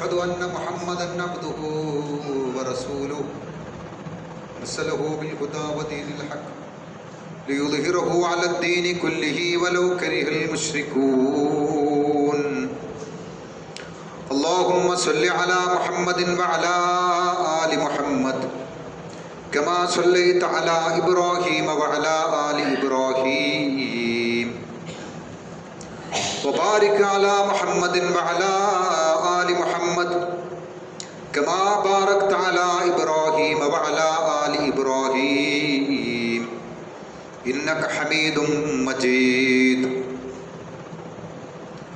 أشهد أن محمدا عبده ورسوله أرسله بالهدى ودين الحق ليظهره على الدين كله ولو كره المشركون اللهم صل على محمد وعلى آل محمد كما صليت على إبراهيم وعلى آل إبراهيم وبارك على محمد وعلى آل محمد كما باركت على إبراهيم وعلى آل إبراهيم إنك حميد مجيد.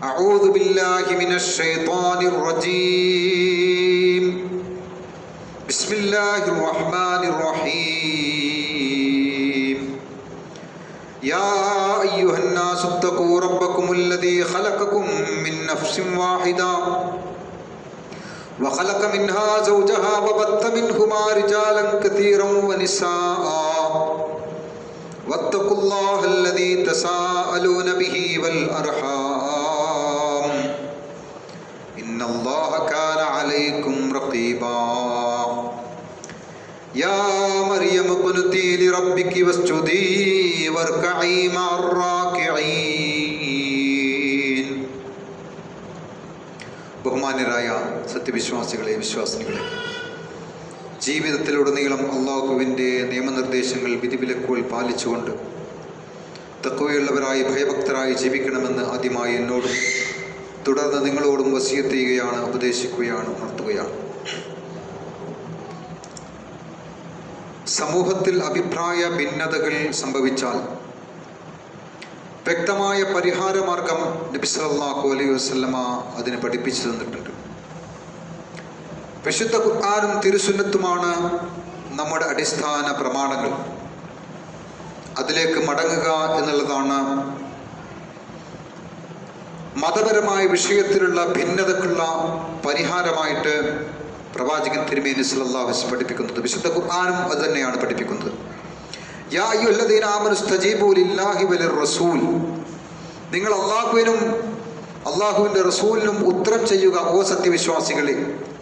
أعوذ بالله من الشيطان الرجيم. بسم الله الرحمن الرحيم. يا أيها الناس اتقوا ربكم الذي خلقكم من نفس واحدة وخلق منها زوجها وبث منهما رجالا كثيرا ونساء واتقوا الله الذي تساءلون به والأرحام إن الله كان عليكم رقيبا. يا مريم اقنتي لربك واسجدي واركعي مع الراكعين. ബഹുമാന്യരായ സത്യവിശ്വാസികളെ, വിശ്വാസിനികളെ, ജീവിതത്തിലുടനീളം അള്ളാഹുവിൻ്റെ നിയമനിർദ്ദേശങ്ങൾ, വിധിവിലക്കുകൾ പാലിച്ചുകൊണ്ട് തഖ്വയുള്ളവരായി ഭയഭക്തരായി ജീവിക്കണമെന്ന് ആദ്യമായി എന്നോടും തുടർന്ന് നിങ്ങളോടും വസിയത്ത് ചെയ്യുകയാണ്, ഉപദേശിക്കുകയാണ്, ഉണർത്തുകയാണ്. സമൂഹത്തിൽ അഭിപ്രായ ഭിന്നതകൾ സംഭവിച്ചാൽ വ്യക്തമായ പരിഹാരമാർഗം നബി സല്ലല്ലാഹു അലൈഹി വസല്ലമ അതിന് പഠിപ്പിച്ചു തന്നിട്ടുണ്ട്. വിശുദ്ധ ഖുർആനും തിരുസുന്നത്തുമാണ് നമ്മുടെ അടിസ്ഥാന പ്രമാണങ്ങൾ. അതിലേക്ക് മടങ്ങുക എന്നുള്ളതാണ് മതപരമായ വിഷയത്തിലുള്ള ഭിന്നതക്കുള്ള പരിഹാരമായിട്ട് പ്രവാചകൻ തിരുമേനി സല്ലല്ലാഹു അലൈഹി വസല്ലം പഠിപ്പിക്കുന്നത്. വിശുദ്ധ ഖുർആനും അത് തന്നെയാണ് പഠിപ്പിക്കുന്നത്. യാ അയ്യുഹല്ലദീന ആമനു ഇസ്തജീബൂ ലില്ലാഹി വലിർറസൂൽ. നിങ്ങൾ അല്ലാഹുവിനും അല്ലാഹുവിൻ്റെ റസൂലിനും ഉത്തരം ചെയ്യുക, ഓ സത്യവിശ്വാസികളെ.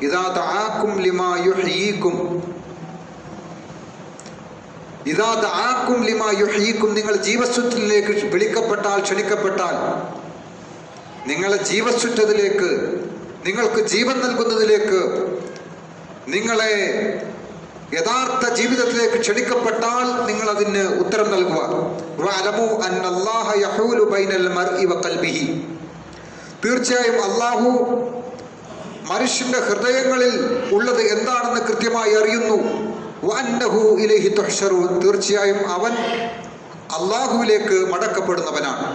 ഇദാ ദഅാകും ലിമാ യുഹ്യീകും, ഇദാ ദഅാകും ലിമാ യുഹ്യീകും, നിങ്ങൾ ജീവസ്വത്തിലേക്ക് വിളിക്കപ്പെട്ടാൽ, ക്ഷണിക്കപ്പെട്ടാൽ, നിങ്ങളെ ജീവസ്വത്തിലേക്ക്, നിങ്ങൾക്ക് ജീവൻ നൽകുന്നതിലേക്ക്, നിങ്ങളെ യഥാർത്ഥ ജീവിതത്തിലേക്ക് ക്ഷണിക്കപ്പെട്ടാൽ നിങ്ങൾ അതിന് ഉത്തരം നൽകുക. വഅലമു അന്നല്ലാഹ യഹൂലു ബൈനൽ മർഇ വഖൽബിഹി, തീർച്ചയായും അല്ലാഹു മനുഷ്യന്റെ ഹൃദയങ്ങളിൽ ഉള്ളത് എന്താണെന്ന് കൃത്യമായി അറിയുന്നു. വഅന്നഹു ഇലൈഹി തുഹ്ശറൂൻ, തീർച്ചയായും അവൻ അല്ലാഹുവിലേക്ക് മടക്കപ്പെടുന്നവനാണ്.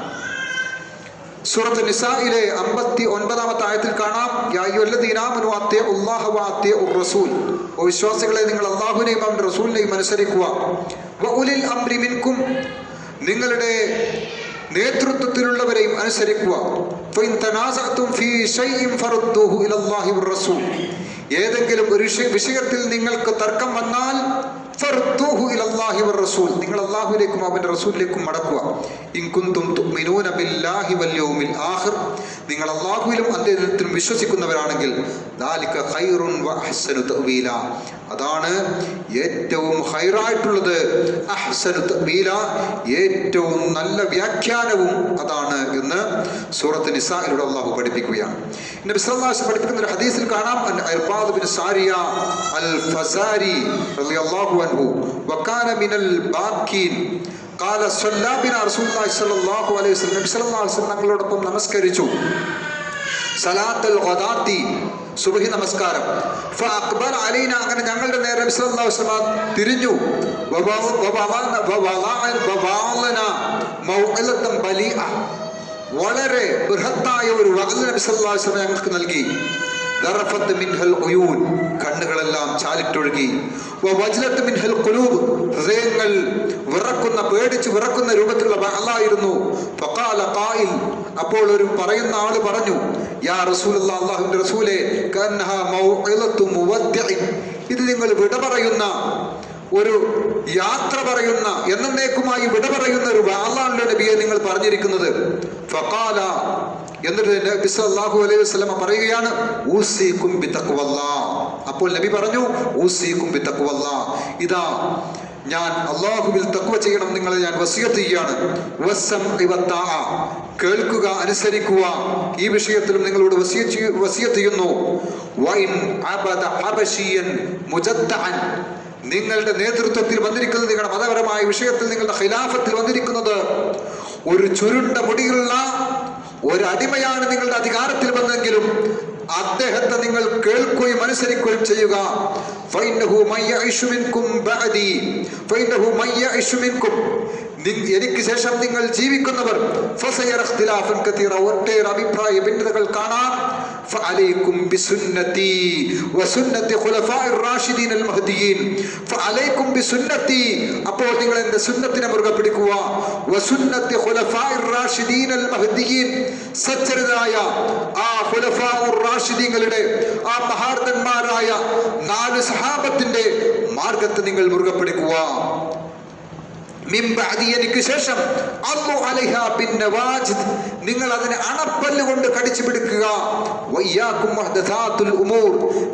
സൂറത്ത് നിസായിലെ 59-ാമത്തെ ആയത്തിൽ കാണാം, യാ അയ്യുഹല്ലദീന ആമനു അത്തിഉല്ലാഹ വഅത്തിഉർ റസൂൽ, ഓ വിശ്വാസികളെ, നിങ്ങൾ അല്ലാഹുവിനെയും അവന്റെ റസൂലിനെയും അനുസരിക്കുക. വഉലിൽ അംരി മിൻകും, നിങ്ങളുടെ നേതൃത്വത്തിലുള്ളവരെയും അനുസരിക്കുക. ഫഇൻ തനാസഅതും ഫീ ശൈഇൻ ഫറുദ്ദൂഹു ഇലല്ലാഹി വറസൂൽ, ഏതെങ്കിലും ഒരു വിഷയത്തിൽ നിങ്ങൾക്ക് തർക്കം വന്നാൽ ഫറുദ്ദൂഹു ഇലല്ലാഹി വറസൂൽ, നിങ്ങൾ അല്ലാഹുവിലേക്കും അവന്റെ റസൂലിലേക്കും മടക്കുക. ഇൻ കുൻതും തുഅ്മിനൂന ബില്ലാഹി വൽ യൗമിൽ ആഖിർ, നിങ്ങൾ അല്ലാഹുവിലും അന്ത്യദിനത്തിലും വിശ്വസിക്കുന്നവരാണെങ്കിൽ, ദാലിക ഖൈറുൻ വഅഹ്സനു തഅ്വീല, അതാണ് ഏറ്റവും ഖൈറായിട്ടുള്ളത്. അഹ്സനു തഅ്വീല, ഏറ്റവും നല്ല വ്യാഖ്യാനവും അതാണ് എന്ന് സൂറത്ത് നിസായിലൂടെ അല്ലാഹു പഠിപ്പിക്കുകയാണ്. നബി സല്ലല്ലാഹു അലൈഹി വസല്ലം പഠിപ്പിക്കുന്ന ഒരു ഹദീസിൽ കാണാം, ഇർബാദ് ബിൻ സാരിയ അൽ ഫസാരി റളിയല്ലാഹു അൻഹു വകാന മിനൽ ബാക്കിൻ ഖാല സ്വല്ലാ ബിനാ റസൂലുള്ളാഹി സ്വല്ലല്ലാഹു അലൈഹി വസല്ലം, നബി സല്ലല്ലാഹു അലൈഹി വസല്ലം തങ്ങളോടൊപ്പം നമസ്കരിച്ചു. സലാത്തുൽ ഖദാത്തി, സുബ്ഹി നമസ്കാരം. ഫഅഖ്ബല അലൈന, അങ്ങനെ ഞങ്ങളുടെ നേരെ നബി സല്ലല്ലാഹു അലൈഹി വസല്ലം തിരിഞ്ഞു. മൗഇലതൻ ബലീഅ, വളരെ ബൃഹത്തായ ഒരു വഅദ് നബി സല്ലല്ലാഹു അലൈഹി വസല്ലം ഞങ്ങൾക്ക് നൽകി. ദറഫത്ത് മിൻഹൽ ഉയൂൻ, കണ്ണുകളെല്ലാം ചാലിട്ടൊഴുകി. വവജ്ലത്ത് മിൻഹൽ ഖുലൂബ്, ഹൃദയങ്ങൾ വിറക്കുന്ന, പേടിച്ച് വിറക്കുന്ന രൂപത്തിലുള്ള വഅദായിരുന്നു. ഫഖാല ഖായിൽ, അപ്പോൾ ഒരു പറയുന്ന ആള് പറഞ്ഞു, യാ റസൂലുള്ളാഹി, അല്ലാഹുവിന്റെ റസൂലേ, കഅന്നഹാ മൗഇലത്തു മുവദ്ദിഇൻ, ഇത് നിങ്ങൾ വിട പറയുന്ന, ഒരു യാത്ര പറയുന്ന, എന്നേക്കുമായി വിട പറയുന്ന ഒരു വഅദാണല്ലോ നബിയെ നിങ്ങൾ പറഞ്ഞിരിക്കുന്നത്. ഫഖാല, എന്നിട്ട് നബി സല്ലല്ലാഹു അലൈഹി വസല്ലം പറയുകയാണ് ഊസികും ബിത്തഖ്വല്ലാഹ്. അപ്പോൾ നബി പറഞ്ഞു ഊസികും ബിത്തഖ്വല്ലാഹ്, ഇതാ ഞാൻ അല്ലാഹുവിൽ തഖ്വ ചെയ്യണം നിങ്ങളെ ഞാൻ വസിയത്ത് ചെയ്യാണ്. വസ്സംഇ വത്താഅ, കേൾക്കുക, അനുസരിക്കുക, ഈ വിഷയത്തിലും നിങ്ങളോട് വസിയത്ത് ചെയ്യുന്നു. വഇൻ അബദ ഹബശിയൻ മുജദ്ദഅൻ, നിങ്ങളുടെ നേതൃത്വത്തിൽ വന്നിരിക്കുന്നത്, നിങ്ങളുടെ മതപരമായ വിഷയത്തിൽ നിങ്ങളുടെ ഖിലാഫത്തിൽ വന്നിരിക്കുന്നത് ഒരു ചുരുണ്ട മുടിയുള്ള ഒരു അടിമയാണ് നിങ്ങളുടെ അധികാരത്തിൽ വന്നെങ്കിലും അദ്ദേഹത്തെ നിങ്ങൾ കേൾക്കുകയും അനുസരിക്കുകയും ചെയ്യുക. എനിക്ക് ശേഷം നിങ്ങൾ ജീവിക്കുന്നവർ ഒട്ടേറെ അഭിപ്രായ ഭിന്നതകൾ കാണാം. فعليكم بسنتي وسنة خلفاء الراشدين المهديين. فعليكم بسنتي, അപ്പോൾ നിങ്ങൾ എൻ്റെ സുന്നത്തിനെ മുറുകെ പിടിക്കുക. വസുന്നത്തി ഖുലഫാഇർ റാഷിദീൻ അൽ മഹ്ദിയീൻ, സച്ചരിതരായ ആ ഖുലഫാഉർ റാഷിദീങ്ങളുടെ ആ മഹാരഥന്മാരായ 4 സഹാബത്തിന്റെ മാർഗത്തെ നിങ്ങൾ മുറുകെ പിടിക്കുക. എനിക്ക് ശേഷം നിങ്ങൾ അതിനെ അണപ്പല്ല് കൊണ്ട് കടിച്ചു പിടിക്കുക.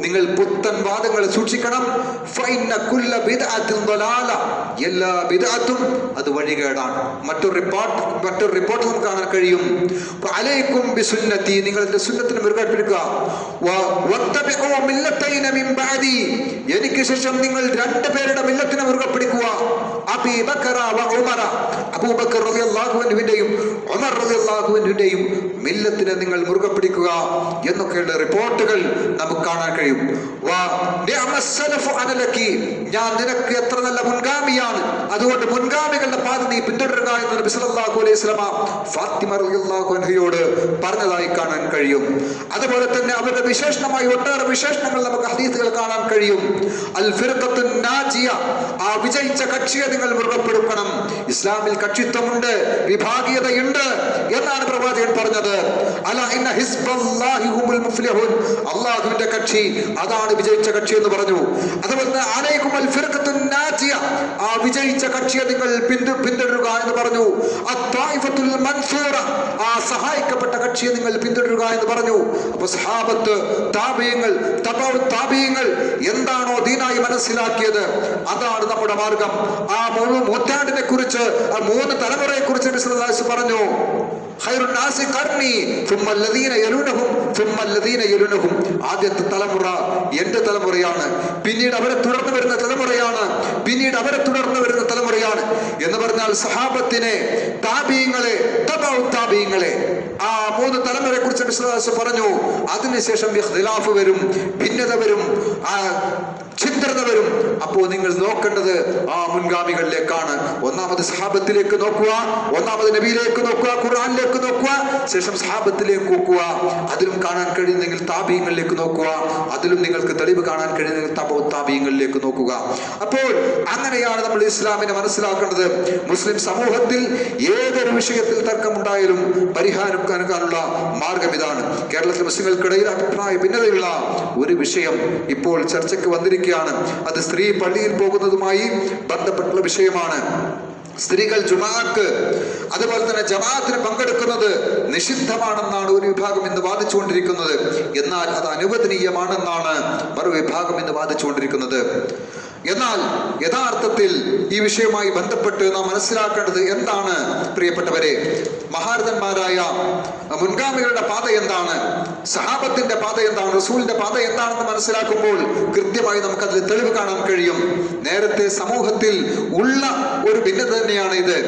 നിങ്ങൾ പുത്തൻ വാദങ്ങൾ സൂക്ഷിക്കണം. എല്ലാ ബിദ്അത്തും അത് വഴികേടാണ്. മറ്റൊരു റിപ്പോർട്ട് നമുക്ക് കാണാൻ കഴിയും. അലൈക്കും ബിസുന്നതി, നിങ്ങൾ എന്റെ സുന്നത്തിനെ മുറുകെ പിടിക്കുക. എനിക്ക് ശേഷം നിങ്ങൾ 2 പേരുടെ മില്ലത്തിനെ മുറുകെ പിടിക്കുക. അബൂബക്കർ റളിയല്ലാഹു അൻഹുവിന്റെയും ഉമർ റളിയല്ലാഹു അൻഹുവിന്റെയും മില്ലത്തിനെ നിങ്ങൾ മുറുകെ പിടിക്കുക എന്നൊക്കെയുള്ള റിപ്പോർട്ടുകൾ നമുക്ക് കാണാൻ കഴിയും. ഞാൻ നിനക്ക് എത്ര നല്ല മുൻഗാമിയാണ്, അതുകൊണ്ട് മുൻഗാമികളുടെ പാത നീ പിന്തുടരുക എന്ന് നബി സല്ലല്ലാഹു അലൈഹി വസല്ലം ഫാത്തിമ റളിയല്ലാഹു അൻഹയോട് പറഞ്ഞതായി കാണാൻ കഴിയും. അതുപോലെ തന്നെ അവരുടെ വിശേഷണമായി ഒട്ടേറെ വിശേഷണങ്ങൾ നമുക്ക് ഹദീസുകൾ കാണാൻ കഴിയും. അൽ ഫിർഖത്തുൻ നാജിയ, ആ വിജയിച്ച കക്ഷിയെ നിങ്ങൾ മുറുകെ പിടിക്കണം. ഇസ്ലാമിൽ കക്ഷിത്വമുണ്ട്, വിഭാഗീയതയുണ്ട് എന്നാണ് പ്രവാചകൻ പറഞ്ഞത്. അലാ ഇന്ന ഹിസ്ബല്ലാഹി ഹുമുൽ മുഫ്ലിഹൂൻ, അല്ലാഹുവിന്റെ കക്ഷി അതാണ് വിജയിച്ച കക്ഷി എന്ന് പറഞ്ഞു. അതുപോലെ തന്നെ അലൈകുമുൽ ഫിർഖത്തുൻ നാജിയ, ആ വിജയിച്ച കക്ഷിയെ നിങ്ങൾ പിന്തുടരുക എന്ന് പറഞ്ഞു. അത്വായിഫത്തുൽ മൻസൂറ, ആ സഹായിക്കപ്പെട്ട കക്ഷിയെ നിങ്ങൾ പിന്തുടരുക എന്ന് പറഞ്ഞു. അപ്പോൾ സഹാബത്ത്, താബിഈങ്ങൾ, തബഉ താബിഈങ്ങൾ എന്താണോ ദീനായി മനസ്സിലാക്കിയത് അതാണ് നമ്മുടെ മാർഗം. ആ 3 നൂറ്റാണ്ടിനെ കുറിച്ച്, ആ 3 തലമുറയെ കുറിച്ച് നബി സല്ലല്ലാഹു അലൈഹി വസല്ലം പറഞ്ഞു. ഖൈറുൻ നാസി ഖർനി സുമ്മ അല്ലദീന യലൂനഹും സുമ്മ അല്ലദീന യലൂനഹും, ആദ്യത്തെ തലമുറ എന്റെ തലമുറയാണ്, പിന്നീട് അവരെ തുടർന്ന് വരുന്ന തലമുറയാണ്, പിന്നീട് അവരെ തുടർന്ന് വരുന്ന തലമുറയാണ് എന്ന് പറഞ്ഞാൽ സഹാബത്തിനെ, താബിഈങ്ങളെ, തബഉ താബിഈങ്ങളെ, ആ 3 തലമുറയെ കുറിച്ച് നബി സല്ലല്ലാഹു അലൈഹി വസല്ലം പറഞ്ഞു. അതിനുശേഷം ഇഖ്തിലാഫ് വരും, ഭിന്നത വരും, ഛിദ്രത വരും. അപ്പോൾ നിങ്ങൾ നോക്കേണ്ടത് ആ മുൻഗാമികളിലേക്കാണ്. ഒന്നാമത് സഹാബത്തിലേക്ക് നോക്കുക, ഒന്നാമത് നബിയിലേക്ക് നോക്കുക, ഖുർആനിലേക്ക് നോക്കുക, ശേഷം സഹാബത്തിലേക്ക് നോക്കുക. അതിലും കാണാൻ കഴിയുന്നെങ്കിൽ താബിഈങ്ങളിലേക്ക് നോക്കുക, അതിലും നിങ്ങൾക്ക് തെളിവ് കാണാൻ കഴിയുന്നെങ്കിൽ തബഉ താബിഈങ്ങളിലേക്ക് നോക്കുക. അപ്പോൾ അങ്ങനെയാണ് നമ്മൾ ഇസ്ലാമിനെ മനസ്സിലാക്കേണ്ടത്. മുസ്ലിം സമൂഹത്തിൽ ഏതൊരു വിഷയത്തിൽ തർക്കമുണ്ടായാലും പരിഹാരക്കാനുള്ള മാർഗം ഇതാണ്. കേരളത്തിലെ മുസ്ലിങ്ങൾക്കിടയിൽ അഭിപ്രായ ഭിന്നതയുള്ള ഒരു വിഷയം ഇപ്പോൾ ചർച്ചയ്ക്ക് വന്നിരിക്കുകയാണ്. അത് സ്ത്രീ പള്ളിയിൽ പോകുന്നതുമായി ബന്ധപ്പെട്ടുള്ള വിഷയമാണ്. സ്ത്രീകൾ ജുമാഅത്ത്, അതുപോലെ തന്നെ ജമാഅത്തിന് പങ്കെടുക്കുന്നത് നിഷിദ്ധമാണെന്നാണ് ഒരു വിഭാഗം ഇന്ന് വാദിച്ചുകൊണ്ടിരിക്കുന്നത്. എന്നാൽ അത് അനുവദനീയമാണെന്നാണ് മറുവിഭാഗം ഇന്ന് വാദിച്ചുകൊണ്ടിരിക്കുന്നത്. എന്നാൽ യഥാർത്ഥത്തിൽ ഈ വിഷയവുമായി ബന്ധപ്പെട്ട് നാം മനസ്സിലാക്കേണ്ടത് എന്താണ് പ്രിയപ്പെട്ടവരെ? മഹാരഥന്മാരായ മുൻഗാമികളുടെ പാത എന്താണ്, സഹാബത്തിന്റെ പാത എന്താണ്, റസൂലിന്റെ പാത എന്താണെന്ന് മനസ്സിലാക്കുമ്പോൾ കൃത്യമായി നമുക്കതിൽ തെളിവ് കാണാൻ കഴിയും. നേരത്തെ സമൂഹത്തിൽ ഉള്ള ഒരു ഭിന്നത തന്നെയാണ് ഇത്.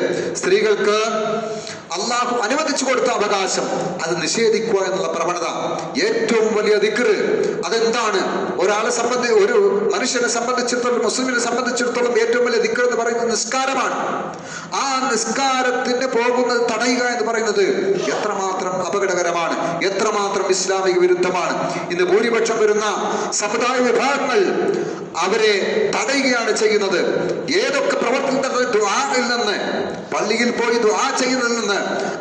സ്ത്രീകൾക്ക് അള്ളാഹു അനുവദിച്ചു കൊടുത്ത അവകാശം അത് നിഷേധിക്കുക എന്നുള്ള പ്രവണത, ഏറ്റവും വലിയ ദിക്ർ അതെന്താണ്? ഒരു മനുഷ്യനെ സംബന്ധിച്ചിടത്തോളം, മുസ്ലിമിനെ സംബന്ധിച്ചിടത്തോളം ഏറ്റവും വലിയ ദിക്ർ എന്ന് പറയുന്നത് നിസ്കാരമാണ്. ആ നിസ്കാരത്തിന് പോകുന്നത് തടയുക എന്ന് പറയുന്നത് എത്രമാത്രം അപകടകരമാണ്, എത്രമാത്രം ഇസ്ലാമിക വിരുദ്ധമാണ്. ഇന്ന് ഭൂരിപക്ഷം വരുന്ന സമുദായ വിഭാഗങ്ങൾ അവരെ തടയുകയാണ് ചെയ്യുന്നത്. ഏതൊക്കെ പ്രവർത്തനത്തിൽ ദുആയിൽ നിന്ന്, പള്ളിയിൽ പോയി ദുആ ചെയ്യുന്നതിൽ നിന്ന്,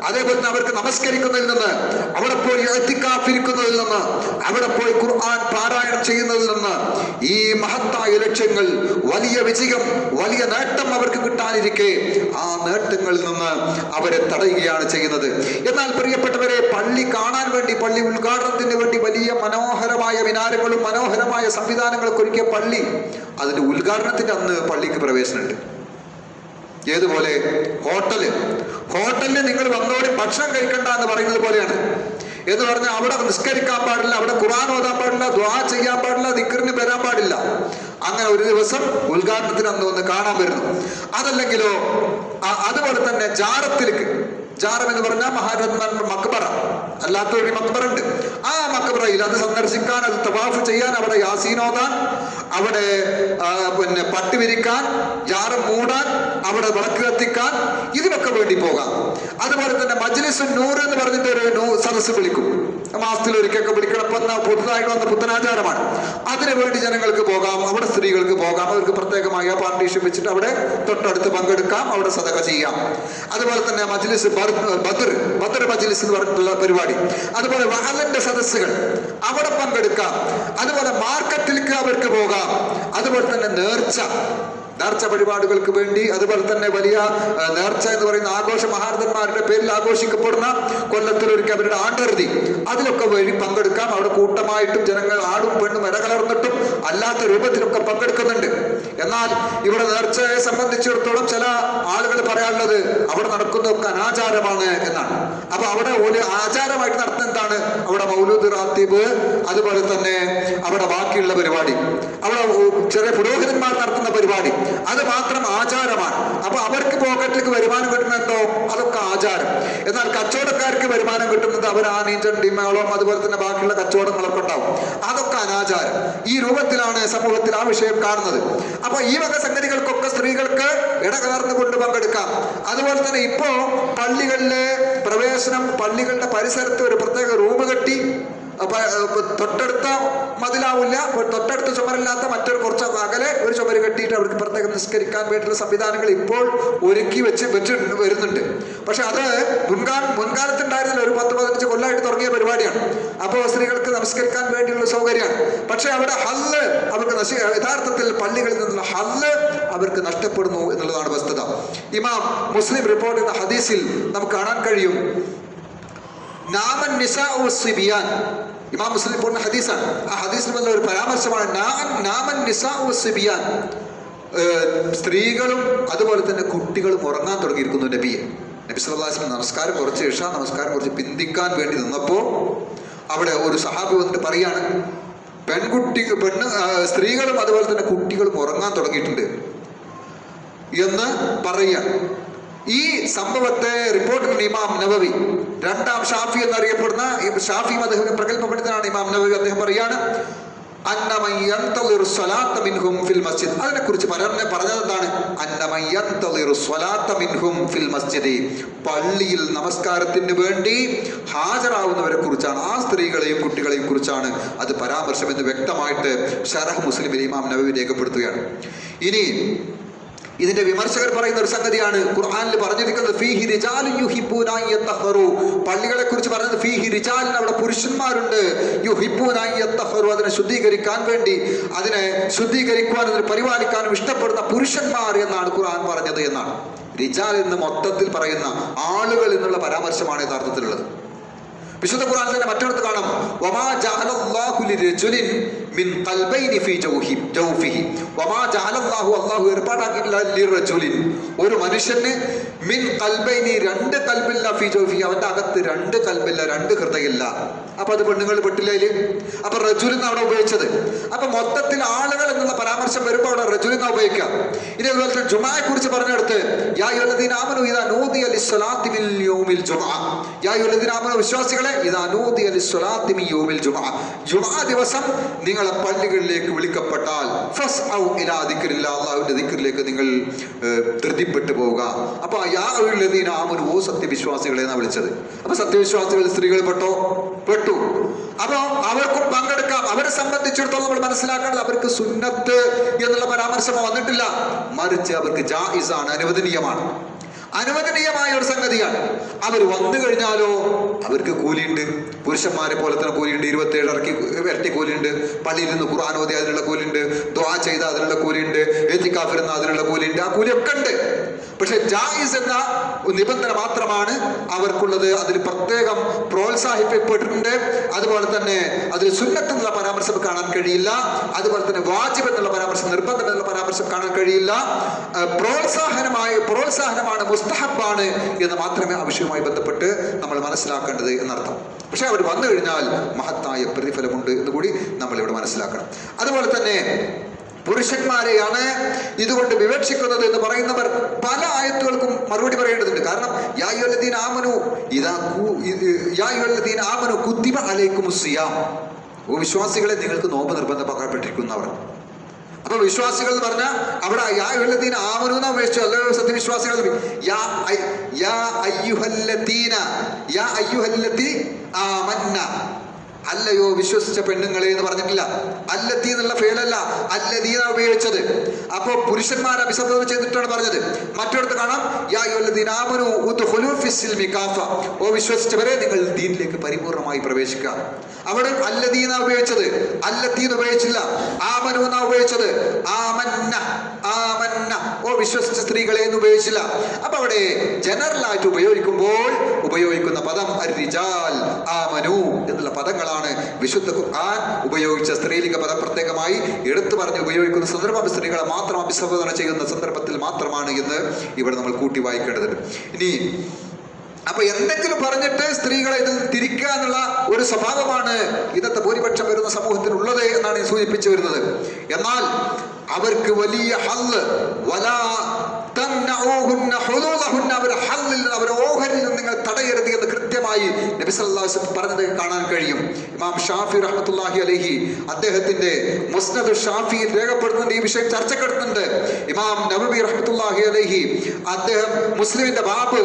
അതേപോലെ തന്നെ അവർക്ക് നമസ്കരിക്കുന്നതിൽ നിന്ന്, അവിടെ പോയി ഇഅ്തികാഫ് ഇരിക്കുന്നതിൽ നിന്ന്, അവിടെ പോയി ഖുർആൻ പാരായണം ചെയ്യുന്നതിൽ നിന്ന് ഈ മഹത്തായ ലക്ഷ്യങ്ങൾ, വലിയ വിജയം, വലിയ നേട്ടം അവർക്ക് കിട്ടാനിരിക്കെ ആ നേട്ടങ്ങളിൽ നിന്ന് അവരെ തടയുകയാണ് ചെയ്യുന്നത്. എന്നാൽ പ്രിയപ്പെട്ടവരെ, പള്ളി കാണാൻ വേണ്ടി, പള്ളി ഉദ്ഘാടനത്തിന് വേണ്ടി വലിയ മനോഹരമായ മിനാരങ്ങളും മനോഹരമായ സംവിധാനങ്ങളൊക്കെ ഒരുക്കിയ പള്ളി, അതിന്റെ ഉദ്ഘാടനത്തിന്റെ അന്ന് പള്ളിക്ക് പ്രവേശനമുണ്ട്. ഏതുപോലെ ഹോട്ടലിൽ നിങ്ങൾ വന്നോടെ ഭക്ഷണം കഴിക്കണ്ട എന്ന് പറയുന്നത് പോലെയാണ്. എന്ന് പറഞ്ഞാൽ അവിടെ നിസ്കരിക്കാൻ പാടില്ല, അവിടെ ഖുർആൻ ഓതാൻ പാടില്ല, ദുആ ചെയ്യാൻ പാടില്ല, ദിക്റിന് വരാൻ പാടില്ല. അങ്ങനെ ഒരു ദിവസം ഉദ്ഘാടനത്തിന് അന്ന് ഒന്ന് കാണാൻ വരുന്നു. അതല്ലെങ്കിലോ അതുപോലെ തന്നെ ജാറം എന്ന് പറഞ്ഞാൽ മഹാരഥന്മാരുടെ മക്ബറ, അല്ലാത്തൊരു മക്ബറ ഉണ്ട്. ആ മക്ബറയിൽ അത് സന്ദർശിക്കാൻ, അത് തവാഫ് ചെയ്യാൻ, അവിടെ യാസീൻ ഓതാൻ, അവിടെ പിന്നെ പട്ടി വിരിക്കാൻ, ജാറം മൂടാൻ, അവിടെ വിളക്ക് കത്തിക്കാൻ, ഇതിനൊക്കെ വേണ്ടി പോകാം. അതുപോലെ തന്നെ മജ്ലിസുൻ നൂർ എന്ന് പറഞ്ഞിട്ട് ഒരു സദസ്സ് വിളിക്കും. മാസത്തിൽ ഒരിക്കലൊക്കെ വിളിക്കണം. പുതുതായിട്ട് വന്ന പുത്തനാചാരമാണ്. അതിനു വേണ്ടി ജനങ്ങൾക്ക് പോകാം, അവിടെ സ്ത്രീകൾക്ക് പോകാം. അവർക്ക് പ്രത്യേകമായ പാർട്ടീഷൻ വെച്ചിട്ട് അവിടെ തൊട്ടടുത്ത് പങ്കെടുക്കാം, അവിടെ സദഖ ചെയ്യാം. അതുപോലെ തന്നെ മജ്ലിസ് ബദർ മജ്ലിസ് എന്ന് പറഞ്ഞിട്ടുള്ള പരിപാടി, അതുപോലെ വഹലിന്റെ സദസ്സുകൾ, അവിടെ പങ്കെടുക്കാം. അതുപോലെ മാർക്കറ്റിലേക്ക് അവർക്ക് പോകാം. അതുപോലെ തന്നെ നേർച്ച പരിപാടികൾക്ക് വേണ്ടി, അതുപോലെ തന്നെ വലിയ നേർച്ച എന്ന് പറയുന്ന ആഘോഷ മഹാരഥന്മാരുടെ പേരിൽ ആഘോഷിക്കപ്പെടുന്ന കൊല്ലത്തിലൊരിക്കൽ അവരുടെ ആണ്ടറുതി, അതിലൊക്കെ വഴി പങ്കെടുക്കാം. അവിടെ കൂട്ടമായിട്ടും ജനങ്ങൾ ആടും പെണ്ണും ഇടകലർന്നിട്ടും അല്ലാത്ത രൂപത്തിലൊക്കെ പങ്കെടുക്കുന്നുണ്ട്. എന്നാൽ ഇവിടെ നേർച്ചയെ സംബന്ധിച്ചിടത്തോളം ചില ആളുകൾ പറയാനുള്ളത് അവിടെ നടക്കുന്നതൊക്കെ അനാചാരമാണ് എന്നാണ്. അപ്പൊ അവിടെ ഒരു ആചാരമായിട്ട് നടത്തുന്ന എന്താണ്? അവിടെ മൗലൂദ് റാത്തീബ്, അതുപോലെ തന്നെ അവിടെ ബാക്കിയുള്ള പരിപാടി, അവിടെ ചെറിയ പുരോഹിതന്മാർ നടത്തുന്ന പരിപാടി, അത് മാത്രം ആചാരമാണ്. അപ്പൊ അവർക്ക് പോക്കറ്റിലേക്ക് വരുമാനം കിട്ടുന്നതോ അതൊക്കെ ആചാരം. എന്നാൽ കച്ചവടക്കാർക്ക് വരുമാനം കിട്ടുന്നത് അവർ ആ നീച്ചണ്ടിമേളം, അതുപോലെ തന്നെ ബാക്കിയുള്ള കച്ചവടങ്ങളൊക്കെ ഉണ്ടാവും, അതൊക്കെ അനാചാരം. ഈ രൂപത്തിലാണ് സമൂഹത്തിൽ ആ വിഷയം കാണുന്നത്. അപ്പൊ ഈ വക സംഗതികൾക്കൊക്കെ സ്ത്രീകൾക്ക് ഇടകലർന്നുകൊണ്ട് പങ്കെടുക്കാം. അതുപോലെ തന്നെ ഇപ്പോ പള്ളികളിലെ പ്രവേശനം, പള്ളികളുടെ പരിസരത്ത് ഒരു പ്രത്യേക റൂം കെട്ടി, തൊട്ടടുത്ത മതിലാവില്ല, തൊട്ടടുത്ത ചുമരില്ലാത്ത മറ്റൊരു കുറച്ച് അകലെ ഒരു ചുമര് കെട്ടിയിട്ട് അവർക്ക് പ്രത്യേകം നിസ്കരിക്കാൻ വേണ്ടിയുള്ള സംവിധാനങ്ങൾ ഇപ്പോൾ ഒരുക്കി വെച്ച് വരുന്നുണ്ട്. പക്ഷെ അത് മുൻകാലത്തുണ്ടായിരുന്നില്ല. ഒരു 10-15 കൊല്ലമായിട്ട് തുടങ്ങിയ പരിപാടിയാണ്. അപ്പോൾ സ്ത്രീകൾക്ക് നമസ്കരിക്കാൻ വേണ്ടിയുള്ള സൗകര്യമാണ്. പക്ഷെ അവിടെ ഹല്ല് അവർക്ക് യഥാർത്ഥത്തിൽ പള്ളികളിൽ നിന്നുള്ള ഹല്ല് അവർക്ക് നഷ്ടപ്പെടുന്നു എന്നുള്ളതാണ് വസ്തുത. ഇമാം മുസ്ലിം റിപ്പോർട്ട് ചെയ്യുന്ന ഹദീസിൽ നമുക്ക് കാണാൻ കഴിയും, നാമൻ നിസാഉ വസ്സിബിയാൻ, ഇമാം മുസ്ലിം പോലുള്ള ഹദീസാണ്. ആ ഹദീസിൽ വന്ന ഒരു പരാമർശമാണ് നാമൻ നിസാഉ വസ്സിബിയാൻ, സ്ത്രീകളും അതുപോലെ തന്നെ കുട്ടികളും ഉറങ്ങാൻ തുടങ്ങിയിരിക്കുന്നു. നബി സല്ലല്ലാഹു അലൈഹി വസല്ലം നമസ്കാരം കുറച്ച് പിന്തിക്കാൻ വേണ്ടി നിന്നപ്പോൾ അവിടെ ഒരു സഹാബി വന്നിട്ട് പറയാണ്, സ്ത്രീകളും അതുപോലെ തന്നെ കുട്ടികളും ഉറങ്ങാൻ തുടങ്ങിയിട്ടുണ്ട് എന്ന് പറയുകയാണ്. ഈ സംഭവത്തെ റിപ്പോർട്ട് ചെയ്യുന്ന ഇമാം നവവി, രണ്ടാം ഷാഫി എന്നറിയപ്പെടുന്ന ഷാഫി മദ്ഹബിലെ പ്രഗൽഭ പണ്ഡിതനാണ് ഇമാം നവവി. അദ്ദേഹം പറയാണ്, അതിനെ കുറിച്ച് പറഞ്ഞത് എന്താണ്? പള്ളിയിൽ നമസ്കാരത്തിന് വേണ്ടി ഹാജരാവുന്നവരെ കുറിച്ചാണ്, ആ സ്ത്രീകളെയും കുട്ടികളെയും കുറിച്ചാണ് അത് പരാമർശം എന്ന് വ്യക്തമായിട്ട് ഷറഹ് മുസ്ലിമിൽ ഇമാം നവവി രേഖപ്പെടുത്തുകയാണ്. ഇനി ഇതിന്റെ വിമർശകർ പറയുന്ന ഒരു സംഗതിയാണ് ഖുർആനിൽ പറഞ്ഞിരിക്കുന്നത്, ഫീഹി റിജാലുൻ യുഹിബ്ബൂന അൻ യത്തഹറു, പള്ളികളെ കുറിച്ച് പറഞ്ഞത് ഫീഹി റിജാലിൻ, അവിടെ പുരുഷന്മാരുണ്ട്, യുഹിബ്ബൂന അൻ യത്തഹറു, അതിനെ ശുദ്ധീകരിക്കാൻ വേണ്ടി, അതിനെ ശുദ്ധീകരിക്കുവാനും അതിനെ പരിപാലിക്കാനും ഇഷ്ടപ്പെടുന്ന പുരുഷന്മാർ എന്നാണ് ഖുർആൻ പറഞ്ഞത് എന്നാണ്. റിജാൽ എന്ന് മൊത്തത്തിൽ പറയുന്ന ആളുകൾ എന്നുള്ള പരാമർശമാണ് യഥാർത്ഥത്തിലുള്ളത്. വിശുദ്ധ ഖുർആനിൽ തന്നെ മറ്റൊരിടത്ത് കാണാം, വമാ ജഅലല്ലാഹു ലിറജുലിൻ മിൻ ഖൽബൈനി ഫീ ജൗഫിഹി, വമാ ജഅലല്ലാഹു, അല്ലാഹു ഏർപ്പാടാക്കിയിട്ടില്ല, ലിറജുലിൻ, ഒരു മനുഷ്യന്, മിൻ ഖൽബൈനി, 2 കൽബില്ല, ഫീ ജൗഫിഹി, അവന്റെ അകത്ത് 2 കൽബില്ല, 2 ഹൃദയമില്ല. അപ്പൊ അത് പെണ്ണുങ്ങൾ പെട്ടില്ല അതില്. അപ്പൊ റജുലിന്ന് അവിടെ ഉപയോഗിച്ചത്. അപ്പൊ മൊത്തത്തിൽ ആളുകൾ എന്നുള്ള പരാമർശം വരുമ്പോൾ അവിടെ റജുലിന്ന് ഉപയോഗിക്കാം. ഇനി അതുപോലെ തന്നെ ജുമഅയെ കുറിച്ച് പറഞ്ഞെടുത്ത്, യാ അയ്യുഹല്ലദീന ആമനൂ ഇദാ നൂദിയ ലിസ്സലാത്തി മിൻ യൗമിൽ ജുമഅ, യാ അയ്യുഹല്ലദീന ആമനൂ, വിശ്വാസികളെ, ഇദാ നൂദിയ ലിസ്സലാത്തി മിൻ യൗമിൽ ജുമഅ, ജുമഅ ദിവസം നിങ്ങളെ പള്ളികളിലേക്ക് വിളിക്കപ്പെട്ടാൽ ഫസ്ഔ ഇലാ ദിക്രില്ലാഹ്, അല്ലാഹുവിന്റെ ദിക്റിലേക്ക് നിങ്ങൾ ധൃതിപ്പെട്ടു പോവുക. അപ്പൊ യാ അയ്യുഹല്ലദീന ആമനൂ, ഓ സത്യവിശ്വാസികളെ എന്നാണ് വിളിച്ചത്. അപ്പൊ സത്യവിശ്വാസികൾ സ്ത്രീകൾ പെട്ടു. അപ്പൊ അവർക്കും പങ്കെടുക്കാം. അവരെ സംബന്ധിച്ചിടത്തോളം നമ്മൾ മനസ്സിലാക്കേണ്ടത് അവർക്ക് സുന്നത്ത് എന്നുള്ള പരാമർശം വന്നിട്ടില്ല, മറിച്ച് അവർക്ക് ജായിസാണ്, അനുവദനീയമായ ഒരു സംഗതിയാണ്. അവർ വന്നു കഴിഞ്ഞാലോ അവർക്ക് കൂലിയുണ്ട്. പുരുഷന്മാരെ പോലെ തന്നെ കൂലിയുണ്ട്, 27 ഇരട്ടി കൂലിയുണ്ട്, പള്ളിയിൽ നിന്ന് ഖുർആൻ ഓതി അതിനുള്ള കൂലിയുണ്ട്, ദുആ ചെയ്ത അതിനുള്ള കൂലിയുണ്ട്, ഇഅ്തികാഫ് ഇരുന്ന അതിനുള്ള കൂലിയുണ്ട്, ആ കൂലിയൊക്കെ ഉണ്ട്. പക്ഷെ ജായിസ് എന്ന നിബന്ധന മാത്രമാണ് അവർക്കുള്ളത്. അതിൽ പ്രത്യേകം പ്രോത്സാഹിപ്പിക്കപ്പെട്ടിട്ടുണ്ട്. അതുപോലെ തന്നെ അതിൽ സുന്നത്ത് എന്നുള്ള പരാമർശം കാണാൻ കഴിയില്ല. അതുപോലെ തന്നെ വാജിബ് എന്നുള്ള പരാമർശം, നിർബന്ധം എന്നുള്ള പരാമർശം കാണാൻ കഴിയില്ല. പ്രോത്സാഹനമാണ്, മുസ്തഹബാണ് എന്ന് മാത്രമേ ആ വിഷയവുമായി ബന്ധപ്പെട്ട് നമ്മൾ മനസ്സിലാക്കേണ്ടത് എന്നർത്ഥം. പക്ഷെ അവർ വന്നു കഴിഞ്ഞാൽ മഹത്തായ പ്രതിഫലമുണ്ട് എന്ന് കൂടി നമ്മൾ ഇവിടെ മനസ്സിലാക്കണം. അതുപോലെ തന്നെ പുരുഷന്മാരെയാണ് ഇതുകൊണ്ട് വിവക്ഷിക്കുന്നത് എന്ന് പറയുന്നവർ പല ആയത്തുകൾക്കും മറുപടി പറയേണ്ടതുണ്ട്. കാരണം യാ അയ്യുഹല്ലദീന ആമനു കുത്തിബ അലൈക്കുമുസ് സിയാം, ഓ വിശ്വാസികളെ നിങ്ങൾക്ക് നോമ്പ് നിർബന്ധമാക്കപ്പെട്ടിരിക്കുന്നവർ. അപ്പൊ വിശ്വാസികൾ എന്ന് പറഞ്ഞാൽ അവിടെ യാ അയ്യുഹല്ലദീന ആമനു എന്ന് ഉപേക്ഷിച്ചു. അല്ലയോ സത്യവിശ്വാസികൾ, യാ അയ്യുഹല്ലദീ ആമന്ന, അല്ലയോ വിശ്വസിച്ച പെണ്ണുങ്ങളെ എന്ന് പറഞ്ഞിട്ടില്ല. അല്ലത്തി എന്നുള്ള ഫേലല്ല, അല്ലദീന ഉപയോഗിച്ചത്. അപ്പോ പുരുഷന്മാരെ അഭിസംബോധന ചെയ്തിട്ടാണ് പറഞ്ഞത്. മറ്റൊരിടത്ത് കാണാം യാ അയ്യുഹല്ലദീന ആമനു ഉദ്ഖുലൂ ഫിസ്സിൽമി കാഫ, ഓ വിശ്വസിച്ചവരെ നിങ്ങൾ ദീനിലേക്ക് പരിപൂർണമായി പ്രവേശിക്കുക. അവിടെ അല്ലദീന ഉപയോഗിച്ചത്, അല്ലത്തീന്ന് ഉപയോഗിച്ചില്ല. ആമനു എന്നാ ഉപയോഗിച്ചത്. ആമന്ന, ഓ വിശ്വസിച്ച സ്ത്രീകളെ എന്ന് ഉപയോഗിച്ചില്ല. അപ്പൊ അവിടെ ജനറൽ ആയിട്ട് ഉപയോഗിക്കുന്ന പദം അർരിജാൽ, ആമനു എന്നുള്ള പദങ്ങളാണ്. വിശുദ്ധ ഖുർആൻ ഉപയോഗിച്ച സ്ത്രീലിംഗ പദം പ്രത്യേകമായി എടുത്തു പറഞ്ഞ് ഉപയോഗിക്കുന്ന സന്ദർഭം സ്ത്രീകളെ മാത്രം അഭിസംബോധന ചെയ്യുന്ന സന്ദർഭത്തിൽ മാത്രമാണ് എന്ന് ഇവിടെ നമ്മൾ കൂട്ടി വായിക്കേണ്ടതുണ്ട്. ഇനി അപ്പൊ എന്തെങ്കിലും പറഞ്ഞിട്ട് സ്ത്രീകളെ ഇത് തിരിക്കുക എന്നുള്ള ഒരു സ്വഭാവമാണ് ഇന്നത്തെ ഭൂരിപക്ഷം വരുന്ന സമൂഹത്തിനുള്ളത് എന്നാണ് ഞാൻ സൂചിപ്പിച്ചു വരുന്നത്. എന്നാൽ അവർക്ക് വലിയ ഹല്ല് അവരെ ഓഹരിൽ നിന്ന് നിങ്ങൾ തടയരുത് എന്ന് കൃത്യമായി നബി സല്ലല്ലാഹു അലൈഹി വസല്ലം പറഞ്ഞത് കാണാൻ കഴിയും. ഇമാം ഷാഫി റഹ്മത്തുള്ളാഹി അലൈഹി അദ്ദേഹത്തിന്റെ മുസ്നദ് ഷാഫിയിൽ രേഖപ്പെടുത്തുന്നുണ്ട്, ഈ വിഷയം ചർച്ചക്കെടുത്തുന്നുണ്ട്. ഇമാം നവവി റഹ്മത്തുള്ളാഹി അലൈഹി അദ്ദേഹം മുസ്ലിമിന്റെ ബാബ്,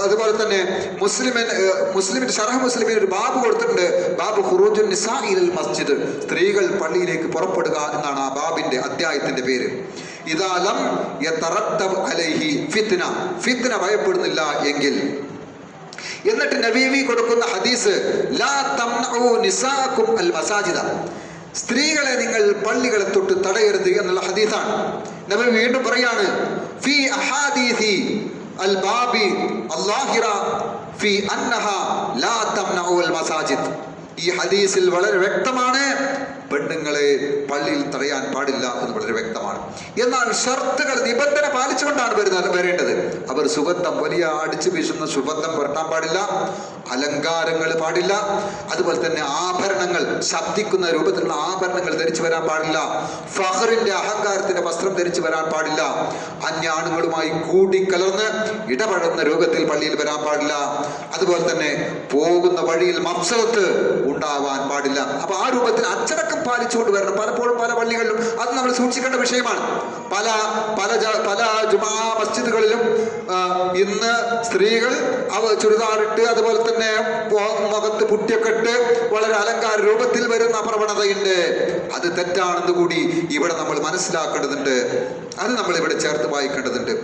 അതുപോലെ തന്നെ മുസ്ലിമിന്റെ ശറഹ് മുസ്ലിമിന് ഒരു ബാബ് കൊടുത്തിട്ടുണ്ട്. ബാബ് ഖുറൂജുൻ നിസാ ഇലൽ മസ്ജിദ്, സ്ത്രീകൾ പള്ളിയിലേക്ക് പുറപ്പെടുക എന്നാണ് ആ ബാബിന്റെ അധ്യായത്തിന്റെ പേര്. ഇദാ ലം യതറത്തബ് അലൈഹി ഫിത്ന ഭയപ്പെടുന്നില്ല എങ്കിൽ. എന്നിട്ട് നബി കൊടുക്കുന്ന ഹദീസ് ലാ തംനഉ നിസാഅകും അൽ മസാജിദ, സ്ത്രീകളെ നിങ്ങൾ പള്ളികളെ തൊട്ട് തടയരുത് എന്നുള്ള ഹദീസാണ്. നബി വീണ്ടും പറയാണ് ഫീ അഹാദീസി അൽ ബാബി അല്ലാഹിറ ഫീ അന്നഹാ ലാ തംനഉ അൽ മസാജിദ്. ഈ ഹദീസിൽ വളരെ വ്യക്തമാണ് പെണ്ണുങ്ങളെ പള്ളിയിൽ തടയാൻ പാടില്ല എന്ന് വളരെ വ്യക്തമാണ്. എന്നാൽ ഷർത്തുകൾ, നിബന്ധന പാലിച്ചുകൊണ്ടാണ് വരേണ്ടത്. അവർ സുഗന്ധം, വലിയ അടിച്ചു വീശുന്ന സുഗന്ധം പുരട്ടാൻ പാടില്ല, അലങ്കാരങ്ങൾ പാടില്ല, അതുപോലെ തന്നെ ആഭരണങ്ങൾ, ശബ്ദിക്കുന്ന രൂപത്തിലുള്ള ആഭരണങ്ങൾ ധരിച്ചു വരാൻ പാടില്ല, ഫഖറിന്റെ അഹങ്കാരത്തിന്റെ വസ്ത്രം ധരിച്ചു വരാൻ പാടില്ല, അന്യാണുങ്ങളുമായി കൂടിക്കലർന്ന് ഇടപഴകുന്ന രൂപത്തിൽ പള്ളിയിൽ വരാൻ പാടില്ല, അതുപോലെ തന്നെ പോകുന്ന വഴിയിൽ മഫ്സദത്ത് ഉണ്ടാവാൻ പാടില്ല. അപ്പൊ ആ രൂപത്തിൽ അച്ചടക്കം പാലിച്ചുകൊണ്ട് വരണം. പലപ്പോഴും പല പള്ളികളിലും അത് നമ്മൾ സൂക്ഷിക്കേണ്ട വിഷയമാണ്. പല ജുമാ മസ്ജിദുകളിലും ഇന്ന് സ്ത്രീകൾ ചുരിദാറിട്ട് അതുപോലെ തന്നെ മുഖത്ത് പുട്ടിയൊക്കെ ഇട്ട് വളരെ അലങ്കാര രൂപത്തിൽ വരുന്ന പ്രവണതയുണ്ട്. അത് തെറ്റാണെന്ന് കൂടി ഇവിടെ നമ്മൾ മനസ്സിലാക്കേണ്ടതുണ്ട്. അത് നമ്മൾ ഇവിടെ ചേർത്ത് വായിക്കേണ്ടതുണ്ട്.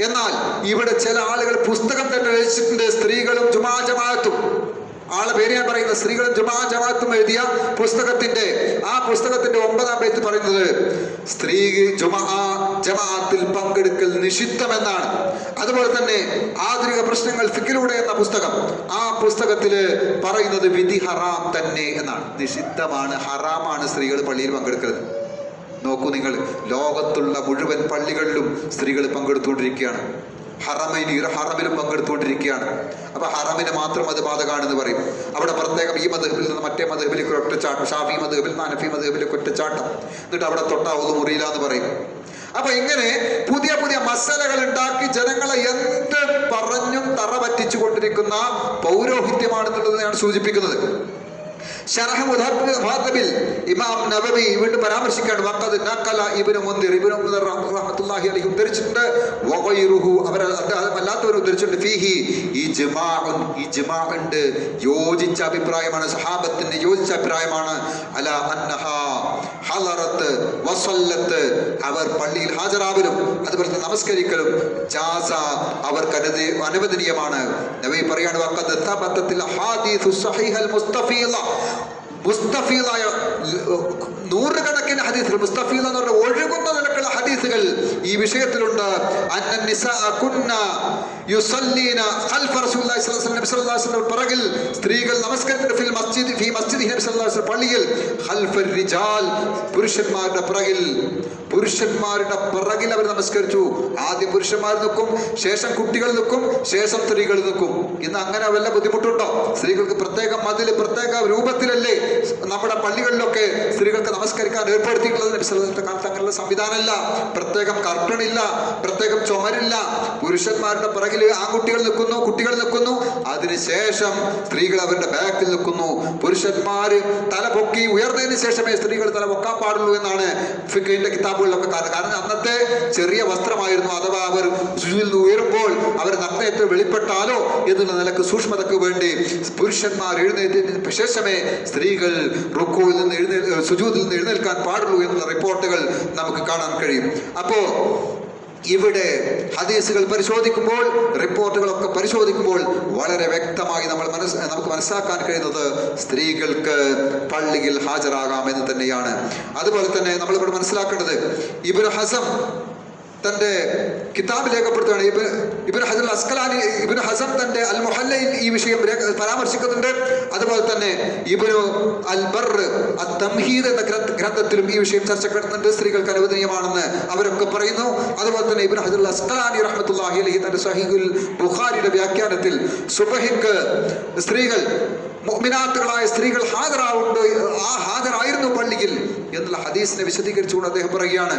എന്നാൽ ഇവിടെ ചില ആളുകൾ പുസ്തകം തന്നെ രചിച്ചിട്ടുണ്ട്, സ്ത്രീകളും ജുമാ ജമാഅത്തും. ആളെ പേര് ഞാൻ പറയുന്നത്, സ്ത്രീകളും ജുമാ ജമാഅത്തും എഴുതിയ പുസ്തകത്തിന്റെ 9-ാം പേജ് പറയുന്നത് സ്ത്രീ ജമാഅത്തിൽ പങ്കെടുക്കൽ നിഷിദ്ധമെന്നാണ്. അതുപോലെ തന്നെ ആധുനിക പ്രശ്നങ്ങൾ ഫിഖിലൂടെ എന്ന പുസ്തകം, ആ പുസ്തകത്തില് പറയുന്നത് വിധി ഹറാം തന്നെ എന്നാണ്. നിഷിദ്ധമാണ്, ഹറാമാണ് സ്ത്രീകൾ പള്ളിയിൽ പങ്കെടുക്കരുത്. നോക്കൂ നിങ്ങൾ, ലോകത്തുള്ള മുഴുവൻ പള്ളികളിലും സ്ത്രീകൾ പങ്കെടുത്തുകൊണ്ടിരിക്കുകയാണ്. ഹറമിലും പങ്കെടുത്തുകൊണ്ടിരിക്കുകയാണ്. അപ്പൊ ഹറമിന് മാത്രം അത് ബാധകമാണെന്ന് പറയും. അവിടെ പ്രത്യേകം ഈ മദ്ഹബിൽ നിന്ന് മറ്റേ മദ്ഹബിലേക്ക് ഒറ്റച്ചാട്ടം, ഷാഫി മദ്ഹബിൽ ഹനഫി മദ്ഹബിലേക്ക് ഒറ്റച്ചാട്ടം, എന്നിട്ട് അവിടെ തൊട്ടാവുന്നു മുറിയില്ല എന്ന് പറയും. അപ്പൊ ഇങ്ങനെ പുതിയ പുതിയ മസലകൾ ഉണ്ടാക്കി ജനങ്ങളെ എന്ത് പറഞ്ഞും തറ പറ്റിച്ചു കൊണ്ടിരിക്കുന്ന പൗരോഹിത്യമാണെന്നുള്ളത് ഞാൻ സൂചിപ്പിക്കുന്നത്. ശറഹ് മുഹദ്ദബിൽ ഇമാം നവവി വീണ്ടും പരാമർശിക്കാണ്. വഖദ് നഖല ഇബ്നു മുൻദിർ റഹ്മത്തുള്ളാഹി അലൈഹി ഉദ്ധരിച്ചിട്ടുണ്ട്, വഗൈറുഹു അവർ അല്ലാത്തവർ ഉദ്ധരിച്ചിട്ടുണ്ട്, ഫീഹി ഇജ്മാഉൻ ഉണ്ട്, യോജിച്ച അഭിപ്രായമാണ്, സഹാബത്തിന്റെ യോജിച്ച അഭിപ്രായമാണ്, അലാ അന്നഹാ ഹളറത്ത് വസല്ലത്ത്, അവർ പള്ളിയിൽ ഹാജരാവലും അതുപോലെ തന്നെ നമസ്കരിക്കലും ജാസ അവർക്ക് അനുവദനീയമാണ്. നബി പറയാണ് വഖദ് തബത്തത്തിൽ ഹദീസു സ്വഹീഹൽ മുസ്തഫീല, മുസ്തഫീലായ നൂറുകണക്കിന് ഹദീസുകൾ, മുസ്തഫീല എന്ന് പറഞ്ഞാൽ ഒഴുകുന്ന നിലക്കുള്ള ഹദീസുകൾ ഈ വിഷയത്തിലുണ്ട്. പിറകിൽ സ്ത്രീകൾ നമസ്കരിച്ചിട്ടുണ്ട് പള്ളിയിൽ, പുരുഷന്മാരുടെ പിറകിൽ അവർ നമസ്കരിച്ചു. ആദ്യം പുരുഷന്മാർ നിൽക്കും, ശേഷം കുട്ടികൾ നിൽക്കും, ശേഷം സ്ത്രീകൾ നിൽക്കും. ഇന്ന് അങ്ങനെ വല്ല ബുദ്ധിമുട്ടുണ്ടോ? സ്ത്രീകൾക്ക് പ്രത്യേക മതിൽ, പ്രത്യേക രൂപത്തിലല്ലേ നമ്മുടെ പള്ളികളിലൊക്കെ സ്ത്രീകൾക്ക് നമസ്കരിക്കാൻ ഏർപ്പെടുത്തിയിട്ടുള്ളത്? നബിയുടെ കാലത്ത് അങ്ങനെയുള്ള സംവിധാനമില്ല. പ്രത്യേകം കർട്ടണില്ല, പ്രത്യേകം ചുമരില്ല. പുരുഷന്മാരുടെ പിറകിൽ ആൺകുട്ടികൾ നിൽക്കുന്നു, കുട്ടികൾ നിൽക്കുന്നു, അതിനുശേഷം സ്ത്രീകൾ അവരുടെ ബാക്കിൽ നിൽക്കുന്നു. പുരുഷന്മാര് തല പൊക്കി ഉയർന്നതിന് ശേഷമേ സ്ത്രീകൾ തല പൊക്കാൻ പാടുള്ളൂ എന്നാണ് ഫിഖിന്റെ കിതാബുകളിലൊക്കെ. കാരണം അന്നത്തെ ചെറിയ വസ്ത്രമായിരുന്നു. അഥവാ അവർ ഉയരുമ്പോൾ അവർ നഗ്നത്വം വെളിപ്പെട്ടാലോ എന്നുള്ള നിലക്ക് സൂക്ഷ്മതയ്ക്ക് വേണ്ടി പുരുഷന്മാർ എഴുന്നേറ്റതിന് ശേഷമേ സ്ത്രീകൾ റുക്കുവിൽ നിന്ന് സുജൂദിൽ നിന്ന് എഴുന്നേൽക്കാൻ പാടുള്ളൂ എന്നുള്ള റിപ്പോർട്ടുകൾ നമുക്ക് കാണാൻ കഴിയും. അപ്പോ ഇവിടെ ഹദീസുകൾ പരിശോധിക്കുമ്പോൾ, റിപ്പോർട്ടുകളൊക്കെ പരിശോധിക്കുമ്പോൾ വളരെ വ്യക്തമായി നമുക്ക് മനസ്സിലാക്കാൻ കഴിയുന്നത് സ്ത്രീകൾക്ക് പള്ളിയിൽ ഹാജരാകാമെന്ന് തന്നെയാണ്. അതുപോലെ തന്നെ നമ്മളിവിടെ മനസ്സിലാക്കേണ്ടത്, ഇബ്നു ഹസം തൻ്റെ കിതാബ് രേഖപ്പെടുത്തുകയാണ്. ഇബ്നു ഹജർ അസ്കലാനി, ഇബ്നു ഹസം തൻ്റെ അൽ മുഹല്ലയിൽ ഈ വിഷയം പരാമർശിക്കുന്നുണ്ട്. അതുപോലെ തന്നെ ഇബ്നു അൽ ബർ അത്തംഹീദ് എന്ന ഗ്രന്ഥത്തിലും ഈ വിഷയം ചർച്ചപ്പെടുത്തുന്നുണ്ട്. സ്ത്രീകൾക്ക് അനുവദനീയമാണെന്ന് അവരൊക്കെ പറയുന്നു. അതുപോലെ തന്നെ ഇബ്നു ഹജർ അസ്കലാനി റഹ്മത്തുള്ളാഹി അലൈഹി തന്റെ സഹീഹുൽ ബുഖാരിയുടെ വ്യാഖ്യാനത്തിൽ സുബഹിക്ക് സ്ത്രീകൾ, മുഅ്മിനാത്തുകളായ സ്ത്രീകൾ ഹാജരായിരുന്നു പള്ളിയിൽ എന്നുള്ള ഹദീസിനെ വിശദീകരിച്ചുകൊണ്ട് അദ്ദേഹം പറയുകയാണ്,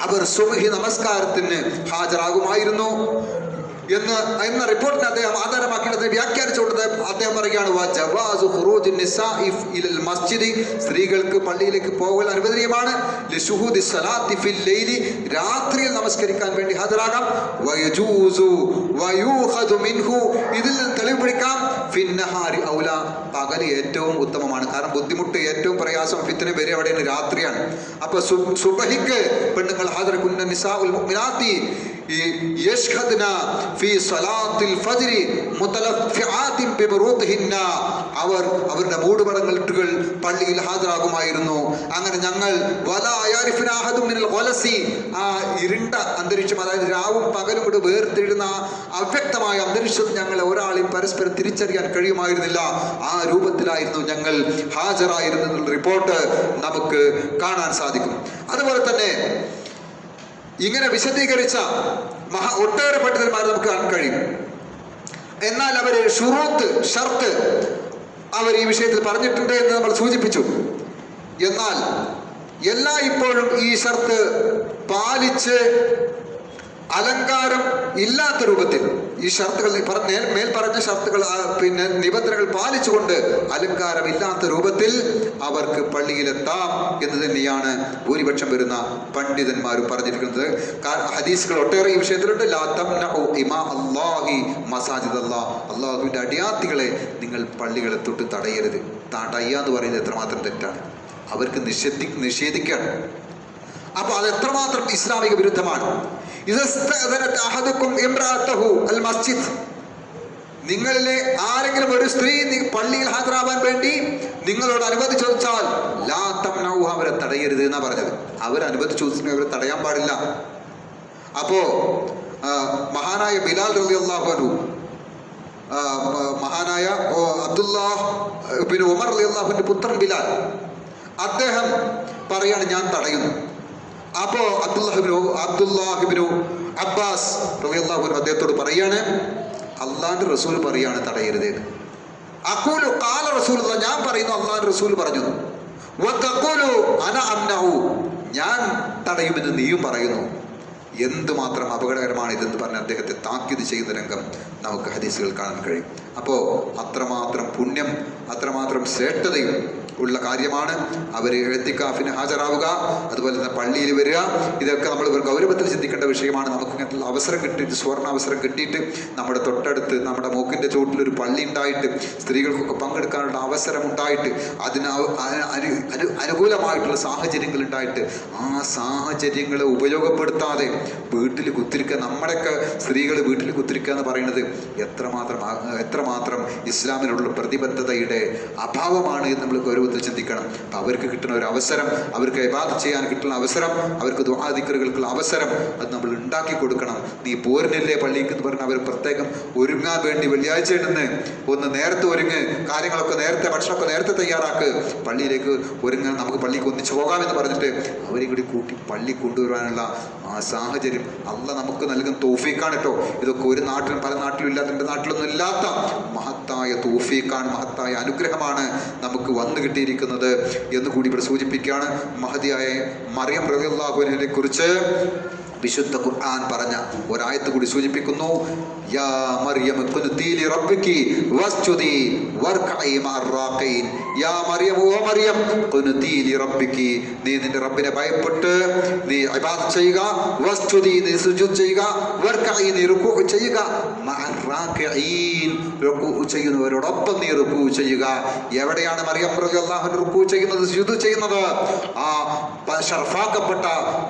അവർ സുബ്ഹി നമസ്കാരത്തിന് ഹാജരാകുമായിരുന്നു എന്ന റിപ്പോർട്ടിനെ അദ്ദേഹം ആധാരമാക്കിയത് വ്യാഖ്യാനിച്ചുകൊണ്ട് അദ്ദേഹം പറയുകയാണ്, സ്ത്രീകൾക്ക് പള്ളിയിലേക്ക് പോകൽ അനുവദനീയമാണ്. രാത്രിയിൽ നമസ്കരിക്കാൻ വേണ്ടി ഹാജരാകാം. ഇതിൽ നിന്ന് തെളിവ് പിടിക്കാം, പകല് ഏറ്റവും ഉത്തമമാണ്. കാരണം ബുദ്ധിമുട്ട്, ഏറ്റവും പ്രയാസം, ഫിത്ന വരെ അവിടെയാണ്, രാത്രിയാണ്. അപ്പൊ സുബഹിക്ക് പെണ്ണുങ്ങൾ ഹാജരാക്കുന്ന നിസാഉൽ മുഅ്മിനാത്തി യശ്ഹദ്ന ഫീ സ്വലാത്തിൽ ഫജ്രി മുതലഫിആതിൻ ബിബുറൂതിഹിന്ന, അവർ അവരുടെ മൂടുപടങ്ങൾ പള്ളിയിൽ ഹാജരാകുമായിരുന്നു. അങ്ങനെ ഞങ്ങൾ വലാ യഅരിഫുന അഹദുൻ മിനൽ ഖലസി, ആ ഇരുണ്ട അന്തരീക്ഷം, അതായത് രാവും പകലും കൂടി വേർതിരിടുന്ന അവ്യക്തമായ അന്തരീക്ഷത്തിൽ ഞങ്ങൾ ഒരാളെയും പരസ്പരം തിരിച്ചറിയാൻ കഴിയുമായിരുന്നില്ല. ആ രൂപത്തിലായിരുന്നു ഞങ്ങൾ ഹാജരായിരുന്നു എന്നുള്ള റിപ്പോർട്ട് നമുക്ക് കാണാൻ സാധിക്കും. അതുപോലെ തന്നെ ഇങ്ങനെ വിശദീകരിച്ച ഒട്ടേറെ പണ്ഡിതന്മാർ നമുക്ക് കാണാൻ കഴിയും. എന്നാൽ അവര് ഷർത്ത് അവർ ഈ വിഷയത്തിൽ പറഞ്ഞിട്ടുണ്ട് എന്ന് നമ്മൾ സൂചിപ്പിച്ചു. എന്നാൽ ഇപ്പോഴും ഈ ഷർത്ത് പാലിച്ച് അലങ്കാരം ഇല്ലാത്ത രൂപത്തിൽ ഈ ഷർത്തുകൾ മേൽ പറഞ്ഞ ഷർത്തുകൾ നിബന്ധനകൾ പാലിച്ചുകൊണ്ട് അലങ്കാരം ഇല്ലാത്ത രൂപത്തിൽ അവർക്ക് പള്ളിയിലെത്താം എന്ന് തന്നെയാണ് ഭൂരിപക്ഷം വരുന്ന പണ്ഡിതന്മാരും പറഞ്ഞിരിക്കുന്നത്. ഹദീസുകൾ ഒട്ടേറെ ഈ വിഷയത്തിലുണ്ട്. അള്ളാഹുവിന്റെ അടിയാത്തികളെ നിങ്ങൾ പള്ളികളെ തൊട്ട് തടയരുത്. തടയാന്ന് പറയുന്നത് എത്രമാത്രം തെറ്റാണ്, അവർക്ക് നിഷേധിക്കാണ്. അപ്പൊ അത് എത്രമാത്രം ഇസ്ലാമിക വിരുദ്ധമാണ്. നിങ്ങളിലെ ആരെങ്കിലും ഒരു സ്ത്രീ പള്ളിയിൽ ഹാജരാവാൻ വേണ്ടി നിങ്ങളോട് അനുമതി ചോദിച്ചാൽ ലാ തംനഉ, അവരെ തടയരുത് എന്നാ പറഞ്ഞത്. അവരനുമതി ചോദിച്ചിട്ടുണ്ടെങ്കിൽ അവരെ തടയാൻ പാടില്ല. അപ്പോ മഹാനായ ബിലാൽ റളിയല്ലാഹു അൻഹു, മഹാനായ അബ്ദുല്ലാഹ് ഇബ്നു ഉമർ റളിയല്ലാഹു അൻഹുവിന്റെ പുത്രൻ ബിലാൽ, അദ്ദേഹം പറയാണ് ഞാൻ തടയുന്നു. അപ്പോ അബ്ദുല്ലാഹിബ്നു അബ്ബാസ് റളിയല്ലാഹു അൻഹു അദ്ദേഹത്തോട് പറയാണ്, അള്ളാന്റെ റസൂൽ പറയാണ് തടയരുത്. അഖൂലു ഖാല റസൂലുള്ളാഹ്, ഞാൻ പറയുന്നു അള്ളാന്റെ റസൂൽ പറഞ്ഞു. വതഖൂലു അന അംനഉ, ഞാൻ തടയുമെന്ന് നീയും പറയുന്നു. എന്തുമാത്രം അപകടകരമാണ് ഇതെന്ന് പറഞ്ഞ് അദ്ദേഹത്തെ താക്കീത് ചെയ്യുന്ന രംഗം നമുക്ക് ഹദീസുകൾ കാണാൻ കഴിയും. അപ്പോൾ അത്രമാത്രം പുണ്യം, അത്രമാത്രം ശ്രേഷ്ഠതയും ഉള്ള കാര്യമാണ്. അവർ ഇഅ്തികാഫിന് ഹാജരാവുക, അതുപോലെ തന്നെ പള്ളിയിൽ വരിക, ഇതൊക്കെ നമ്മൾ ഗൗരവത്തിൽ ചിന്തിക്കേണ്ട വിഷയമാണ്. നമുക്ക് ഇങ്ങനത്തെ അവസരം കിട്ടിയിട്ട്, സുവർണ അവസരം കിട്ടിയിട്ട്, നമ്മുടെ തൊട്ടടുത്ത് നമ്മുടെ മൂക്കിൻ്റെ ചുവട്ടിലൊരു പള്ളി ഉണ്ടായിട്ട്, സ്ത്രീകൾക്കൊക്കെ പങ്കെടുക്കാനുള്ള അവസരം ഉണ്ടായിട്ട്, അതിന് അനുകൂലമായിട്ടുള്ള സാഹചര്യങ്ങൾ ഉണ്ടായിട്ട്, ആ സാഹചര്യങ്ങളെ ഉപയോഗപ്പെടുത്താതെ വീട്ടിൽ കുത്തിരിക്കുക, നമ്മുടെയൊക്കെ സ്ത്രീകൾ വീട്ടിൽ കുത്തിരിക്കുക എന്ന് പറയുന്നത് എത്രമാത്രം ഇസ്ലാമിലുള്ള പ്രതിബദ്ധതയുടെ അഭാവമാണ് എന്ന് നമ്മൾ ഗൗരവത്തിൽ ചിന്തിക്കണം. അപ്പം അവർക്ക് കിട്ടുന്ന ഒരു അവസരം, അവർക്ക് ഇബാദത്ത് ചെയ്യാൻ കിട്ടുന്ന അവസരം, അവർക്ക് ദുആ ദിക്റുകൾക്കുള്ള അവസരം അത് നമ്മൾ ഉണ്ടാക്കി കൊടുക്കണം. നീ പോരുന്നില്ലേ പള്ളിക്ക് എന്ന് പറഞ്ഞാൽ അവർ പ്രത്യേകം ഒരുങ്ങാൻ വേണ്ടി വെള്ളിയാഴ്ച ഇടുന്ന് ഒന്ന് നേരത്തെ ഒരുങ്ങ്, കാര്യങ്ങളൊക്കെ നേരത്തെ, ഭക്ഷണമൊക്കെ നേരത്തെ തയ്യാറാക്ക്, പള്ളിയിലേക്ക് ഒരുങ്ങാൻ, നമുക്ക് പള്ളിക്ക് ഒന്നിച്ച് പോകാമെന്ന് പറഞ്ഞിട്ട് അവരെ കൂടി കൂട്ടി പള്ളി കൊണ്ടുവരാനുള്ള ആ സാഹചര്യം അള്ളാഹ് നമുക്ക് നൽകുന്ന തൗഫീഖാണ് കേട്ടോ. ഇതൊക്കെ ഒരു നാട്ടിലും പല നാട്ടിലും ഇല്ലാത്ത, എൻ്റെ നാട്ടിലൊന്നും ഇല്ലാത്ത മഹത്തായ തൗഫീഖാണ്, മഹത്തായ അനുഗ്രഹമാണ് നമുക്ക് വന്നു കിട്ടിയിരിക്കുന്നത് എന്ന് കൂടി ഇവിടെ സൂചിപ്പിക്കുകയാണ്. മഹദിയായ മറിയം റളിയല്ലാഹു അൻഹയെ കുറിച്ച് വിശുദ്ധ ഖുർആൻ പറഞ്ഞ ഒരായത്ത് കൂടി സൂചിപ്പിക്കുന്നു. യാ മറിയം ഖുനുതി ലിറബ്ബികി വസ്ജുദി വർകഇ മഅർ-റാഖീൻ. യാ മറിയം, ഓ മറിയം, ഖുനുതി ലിറബ്ബികി, നീ നിന്റെ റബ്ബിനെ ഭയപ്പെട്ട് നീ ഇബാദത്ത് ചെയ്യുക, വസ്ജുദി, നീ സുജൂദ് ചെയ്യുക, വർകഇ, നീ റുകൂഉ ചെയ്യുക, മഅർ-റാഖീൻ, റുകൂഉ ചെയ്യുന്നവരോടൊപ്പം നീ റുകൂഉ ചെയ്യുക. എവിടെയാണ് മറിയം റളിയല്ലാഹു അൻഹ റുകൂഉ ചെയ്യുന്നത്, സുജൂദ് ചെയ്യുന്നത്? ആ ശർഫാക്കപ്പെട്ട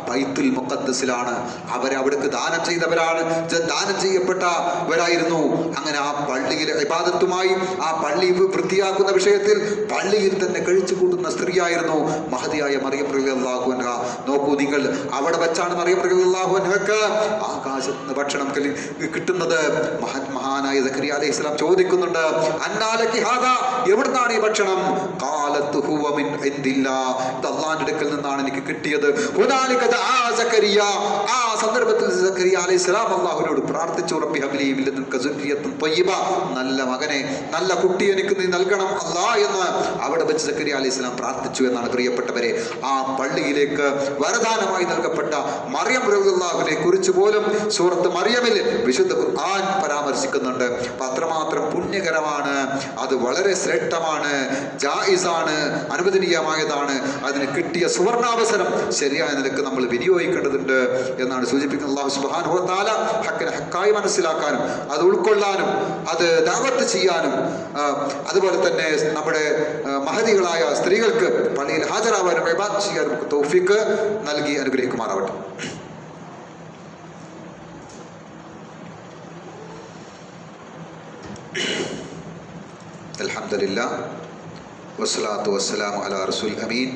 ബൈത്തുൽ മുഖദ്ദസിലാണ്. അവരെ അവിടേക്ക് ദാനം ചെയ്തവരാണ്, ദാനം ചെയ്യപ്പെട്ടവരായിരുന്നു. അങ്ങനെ ആ പള്ളിയിലെ ഇബാദത്തുമായി, ആ പള്ളി വൃത്തിയാക്കുന്ന വിഷയത്തിൽ പള്ളിയിൽ തന്നെ കഴിച്ചു കൂട്ടുന്ന സ്ത്രീയായിരുന്നു മഹദിയായ മറിയം റളിയല്ലാഹു അൻഹ. നോക്കൂ നിങ്ങൾ, അവിടെ വെച്ചാണ് മറിയം റളിയല്ലാഹു അൻഹക്ക് ആകാശത്ത് നിന്ന് ഭക്ഷണം കിട്ടുന്നത്. മഹാനായ സക്കറിയ അലൈഹിസ്സലാം ചോദിക്കുന്നുണ്ട്, അന്നാലകി ഹാദാ, എവിടുന്നാണ് ഈ ഭക്ഷണം? ഖാലത്ത് ഹുവ മിൻ ഇൻദില്ലാഹ്, ഇത് അല്ലാഹുവിന്റെ അടുക്കൽ നിന്നാണ് എനിക്ക് കിട്ടിയത്. ഹുനാലിക ദആ സക്കറിയ, ആ സന്ദർഭത്തിൽ സക്കറിയ അലൈഹിസ്സലാം അല്ലാഹുവിനോട് പ്രാർത്ഥിച്ചു, റബ്ബി ഹബ്ലി മിൻ ലദുൻക സുർരിയത്തൻ ത്വയ്യിബ, നല്ല മകനെ, നല്ല കുട്ടി എനിക്ക് നീ നൽകണം അല്ലാഹ് എന്ന് അവിടെ വെച്ച് സക്കറിയ അലൈഹിസ്സലാം പ്രാർത്ഥിച്ചു എന്നാണ് പ്രിയപ്പെട്ടവരെ. ആ പള്ളിയിലേക്ക് വരദാനമായി നൽകപ്പെട്ട മറിയം റളിയല്ലാഹുവിനെ കുറിച്ച് പോലും സൂറത്ത് മറിയമിൽ വിശുദ്ധ ഖുർആൻ പരാമർശിക്കുന്നുണ്ട്. അപ്പം അത്രമാത്രം പുണ്യകരമാണ്, അത് വളരെ ശ്രേഷ്ഠമാണ്, ജായിസാണ്, അനുവദനീയമായതാണ്. അതിന് കിട്ടിയ സുവർണാവസരം ശരിയായ നിലക്ക് നമ്മൾ വിനിയോഗിക്കേണ്ടതുണ്ട് എന്നാണ് സൂചിപ്പിക്കുന്നത്. അല്ലാഹു സുബ്ഹാനഹു വ തആല ഹക്കിനെ ഹക്കായി മനസ്സിലാക്കാനും അത് ഉൾക്കൊള്ളാനും അത് ദഅവത്ത് ചെയ്യാനും അതുപോലെ തന്നെ നമ്മുടെ മഹദികളായ സ്ത്രീകൾക്ക് പള്ളിയിൽ ഹാജരാവാനും ഇബാദത്ത് ചെയ്യാനും തൗഫീഖ് നൽകി അനുഗ്രഹിക്കുമാറാവട്ടെ. അൽഹംദുലില്ലാഹ് വസ്സലാത്തു വസ്സലാമു അലാ റസൂൽ അമീൻ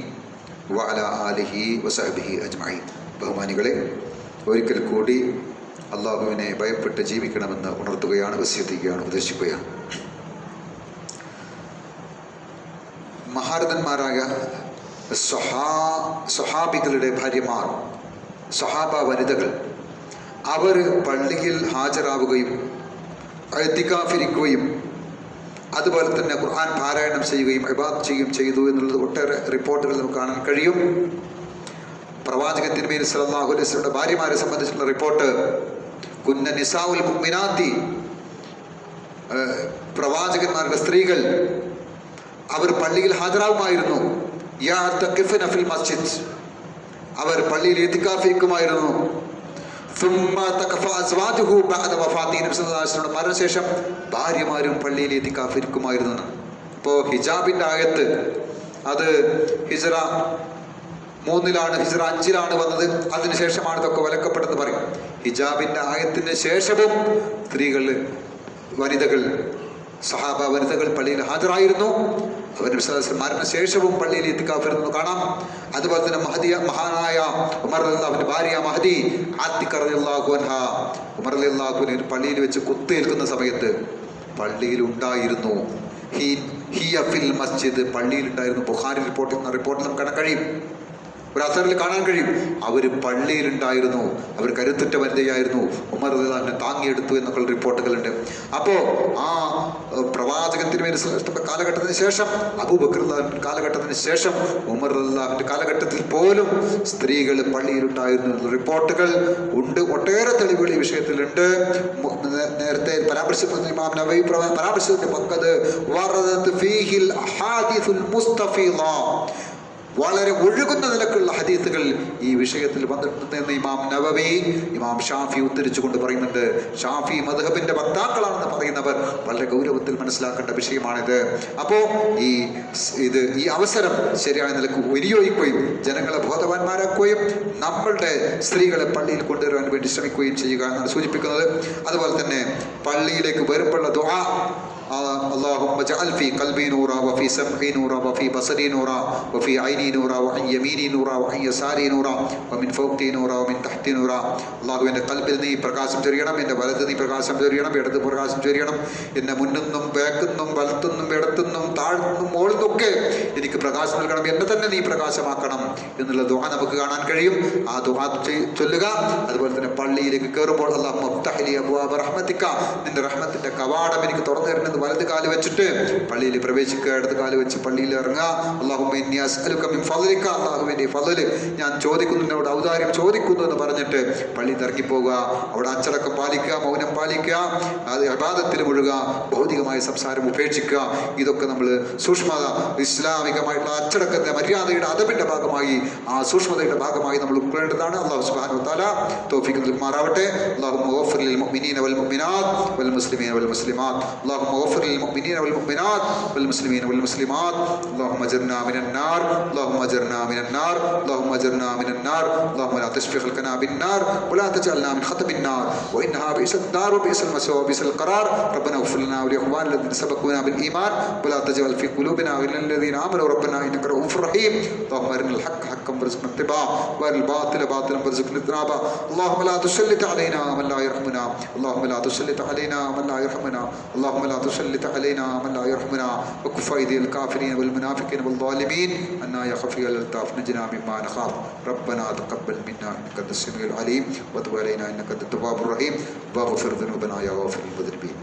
വഅലാ ആലിഹി വസഹ്ബിഹി അജ്മഈൻ. ബഹുമാനികളെ, ഒരിക്കൽ കൂടി അള്ളാഹുവിനെ ഭയപ്പെട്ട് ജീവിക്കണമെന്ന് ഉണർത്തുകയാണ്, വസിയത്തിക്കുകയാണ്, ഉപദേശിക്കുകയാണ്. മഹാരഥന്മാരായ സ്വഹാബികളുടെ ഭാര്യമാർ, സ്വഹാബ വനിതകൾ, അവർ പള്ളിയിൽ ഹാജരാവുകയും ഇഅ്തികാഫിരിക്കുകയും അതുപോലെ തന്നെ ഖുർആൻ പാരായണം ചെയ്യുകയും ഇബാദത്ത് ചെയ്യുകയും ചെയ്തു എന്നുള്ളത് ഒട്ടേറെ റിപ്പോർട്ടുകൾ നമുക്ക് കാണാൻ കഴിയും. പ്രവാചകൻ തിരുമേനി സല്ലല്ലാഹു അലൈഹി വസല്ലമയുടെ ഭാര്യമാരെ സംബന്ധിച്ചുള്ള റിപ്പോർട്ട്, കുന്ന നിസാഉൽ മുഅ്മിനാത്തി, പ്രവാചകന്മാരുടെ സ്ത്രീകൾ അവർ പള്ളിയിൽ ഹാജരാകുമായിരുന്നു. യഅ്തഖിഫ്ന ഫിൽ മസ്ജിദ്, അവർ പള്ളിയിൽ ഇഅ്തികാഫിരിക്കുമായിരുന്നു. മരണശേഷം ഭാര്യമാരും പള്ളിയിൽ ഇഅ്തികാഫിരിക്കുമായിരുന്നു. ഇപ്പോൾ ഹിജാബിൻ്റെ ആയത്ത് അത് ഹിജ്റ 3-ലാണ്, ഹിജ്റ 5-ലാണ് വന്നത്. അതിനുശേഷമാണ് ഇതൊക്കെ വിലക്കപ്പെട്ടെന്ന് പറയും. ഹിജാബിൻ്റെ ആയത്തിന് ശേഷവും സ്ത്രീകൾ, വനിതകൾ, സഹാബ വനിതകൾ പള്ളിയിൽ ഹാജരായിരുന്നു. അവർ മരണശേഷവും പള്ളിയിൽ ഇഅ്തികാഫിരുന്നു കാണാം. അതുപോലെ തന്നെ മഹാനായ ഉമർ റളിയല്ലാഹുവിന്റെ ഭാര്യ മഹദി ആത്തിഖ റളിയല്ലാഹു അൻഹ, ഉമർ റളിയല്ലാഹു അൻഹു പള്ളിയിൽ വെച്ച് കുത്തേൽക്കുന്ന സമയത്ത് പള്ളിയിൽ ഉണ്ടായിരുന്നു. ഹിയ ഫിൽ മസ്ജിദ്, പള്ളിയിൽ ഉണ്ടായിരുന്നു. ബുഖാരി റിപ്പോർട്ടിൽ നമുക്ക് കാണാൻ കഴിയും. ഒരു അസറിൽ കാണാൻ കഴിയും. അവർ പള്ളിയിലുണ്ടായിരുന്നു, അവർ കരുത്തുറ്റ വനിതയായിരുന്നു, ഉമർ റളിയല്ലാഹു അൻഹു താങ്ങിയെടുത്തു എന്നൊക്കെയുള്ള റിപ്പോർട്ടുകളുണ്ട്. അപ്പോൾ ആ പ്രവാചകൻ തിരുമേനി കാലഘട്ടത്തിന് ശേഷം, അബൂബക്കർ കാലഘട്ടത്തിന് ശേഷം, ഉമർ റളിയല്ലാഹുവിന്റെ കാലഘട്ടത്തിൽ പോലും സ്ത്രീകൾ പള്ളിയിലുണ്ടായിരുന്നു എന്നുള്ള റിപ്പോർട്ടുകൾ ഉണ്ട്. ഒട്ടേറെ തെളിവുകൾ ഈ വിഷയത്തിലുണ്ട്. നേരത്തെ പരാമർശിക്കുന്ന ഇമാം നവവി പരാമർശിച്ചതിന്റെ പക്കത് വറദത് ഫീഹിൽ അഹാദിസുൽ മുസ്തഫീള, വളരെ ഒഴുകുന്ന നിലക്കുള്ള ഹദീസുകൾ ഈ വിഷയത്തിൽ വന്നിട്ടുണ്ടെന്ന് ഇമാം നവവി, ഇമാം ഷാഫി ഉദ്ധരിച്ചുകൊണ്ട് പറയുന്നുണ്ട്. ഷാഫി മദ്ഹബിന്റെ വക്താക്കളാണെന്ന് പറയുന്നവർ വളരെ ഗൗരവത്തിൽ മനസ്സിലാക്കേണ്ട വിഷയമാണിത്. അപ്പോൾ ഈ അവസരം ശരിയായ നിലക്ക് വിനിയോഗിക്കുകയും ജനങ്ങളെ ബോധവാന്മാരാക്കുകയും നമ്മളുടെ സ്ത്രീകളെ പള്ളിയിൽ കൊണ്ടുവരാൻ വേണ്ടി ശ്രമിക്കുകയും ചെയ്യുക എന്നാണ് സൂചിപ്പിക്കുന്നത്. അതുപോലെ തന്നെ പള്ളിയിലേക്ക് വരുമ്പോഴുള്ള ദുആ, اللهم اجعل في قلبي نورا وفي سمعي نورا وفي بصري نورا وفي عيني نورا وعن يميني نورا وعن يساري نورا ومن فوقي نورا ومن تحتي نورا. അള്ളാഹുവിൻ്റെ കൽബിൽ നീ പ്രകാശം ചൊരിയണം, എൻ്റെ വലത് നീ പ്രകാശം ചൊരിയണം, ഇടത് പ്രകാശം ചൊരിയണം, എന്നെ മുന്നിന്നും ബാക്കിന്നും വലത്തുനിന്നും ഇടത്തുനിന്നും താഴ്ന്നും മുകളിൽ എനിക്ക് പ്രകാശം നൽകണം, എന്നെ തന്നെ നീ പ്രകാശമാക്കണം എന്നുള്ള ദുആ നമുക്ക് കാണാൻ കഴിയും. ആ ദുആ ചൊല്ലുക. അതുപോലെ തന്നെ പള്ളിയിലേക്ക് കയറുമ്പോൾ അല്ലാഹുമ്മ ഇഫ്തഹ് ലി അബ്വാബ റഹ്മതിക, നിന്റെ റഹ്മത്തിന്റെ കവാടം എനിക്ക് തുറന്നു തരണം. വലത് കാല് വെച്ചിട്ട് പള്ളിയിൽ പ്രവേശിക്കുക, ഇടത് കാല് വെച്ച് പള്ളിയിൽ ഇറങ്ങുക. അല്ലാഹുമ്മ ഇന്നി അസ്അലുക മിൻ ഫളലിക, അല്ലാഹുവിന്റെ ഫളല് ഞാൻ ചോദിക്കുന്നു, നിന്നോട് ഔദാര്യം ചോദിക്കുന്നു എന്ന് പറഞ്ഞിട്ട് പള്ളിയിൽ ഇറങ്ങിപ്പോവുക. അവിടെ അച്ചടക്കം പാലിക്കുക, മൗനം പാലിക്കുക, അത് ഇബാദത്തിൽ മുഴുകുക, ഭൗതികമായ സംസാരം ഉപേക്ഷിക്കുക. ഇതൊക്കെ നമ്മൾ സൂക്ഷ്മത, ഇസ്ലാമികമായിട്ടുള്ള അച്ചടക്കത്തെ, മര്യാദയുടെ അദബിന്റെ ഭാഗമായി, ആ സൂക്ഷ്മതയുടെ ഭാഗമായി നമ്മൾ ഉൾക്കൊള്ളേണ്ടതാണ്. അല്ലാഹു സുബ്ഹാനഹു വ തആല തൗഫീഖ് നൽകുമാറാവട്ടെ. അല്ലാഹുമ്മ ഗഫിർ ലിൽ മുഅ്മിനീന വൽ മുഅ്മിനാത്ത് വൽ മുസ്ലിമീന വൽ മുസ്ലിമാത്ത്. അല്ലാഹുമ്മ ഗഫിർ ലിൽ മുഅ്മിനീന വൽ മുഅ്മിനാത്ത് വൽ മുസ്ലിമീന വൽ മുസ്ലിമാത്ത്. അല്ലാഹുമ്മ അജിർനാ മിനൻ നാർ, അല്ലാഹുമ്മ അജിർനാ മിനൻ നാർ, അല്ലാഹുമ്മ അജിർനാ മിനൻ നാർ. അല്ലാഹുമ്മ ലാ തശ്ഫി ഖൽഖനാ ബിൻ നാർ വലാ തജഅൽനാ മിൻ ഖതബിൻ നാർ വഇന്നഹാ ബിഇസൽ ദാർ വബിഇസൽ മസ്വാ വബിഇസൽ ഖറാർ. റബ്ബനാ ഇഗ്ഫിർ ലനാ വലിഇഖ്വാനിന الذين سبقونا بالإيمان ولا تجعل في قلوبنا غلا للذين آمنوا ربنا إنك رؤوف رحيم. اللهم أرنا الحق حقا وارزقنا اتباعه وأرنا الباطل باطلا وارزقنا اجتنابه. اللهم لا تسلط علينا من لا يرحمنا، اللهم لا تسلط علينا من لا يرحمنا، اللهم لا تسلط علينا من لا يرحمنا. وكف أيدي الكافرين والمنافقين والظالمين أنا يا خفي الألطاف نجنا مما نخاف. ربنا تقبل منا إنك أنت السميع العليم وتب علينا إنك أنت التواب الرحيم واغفر ذنوبنا يا غافر المذنبين.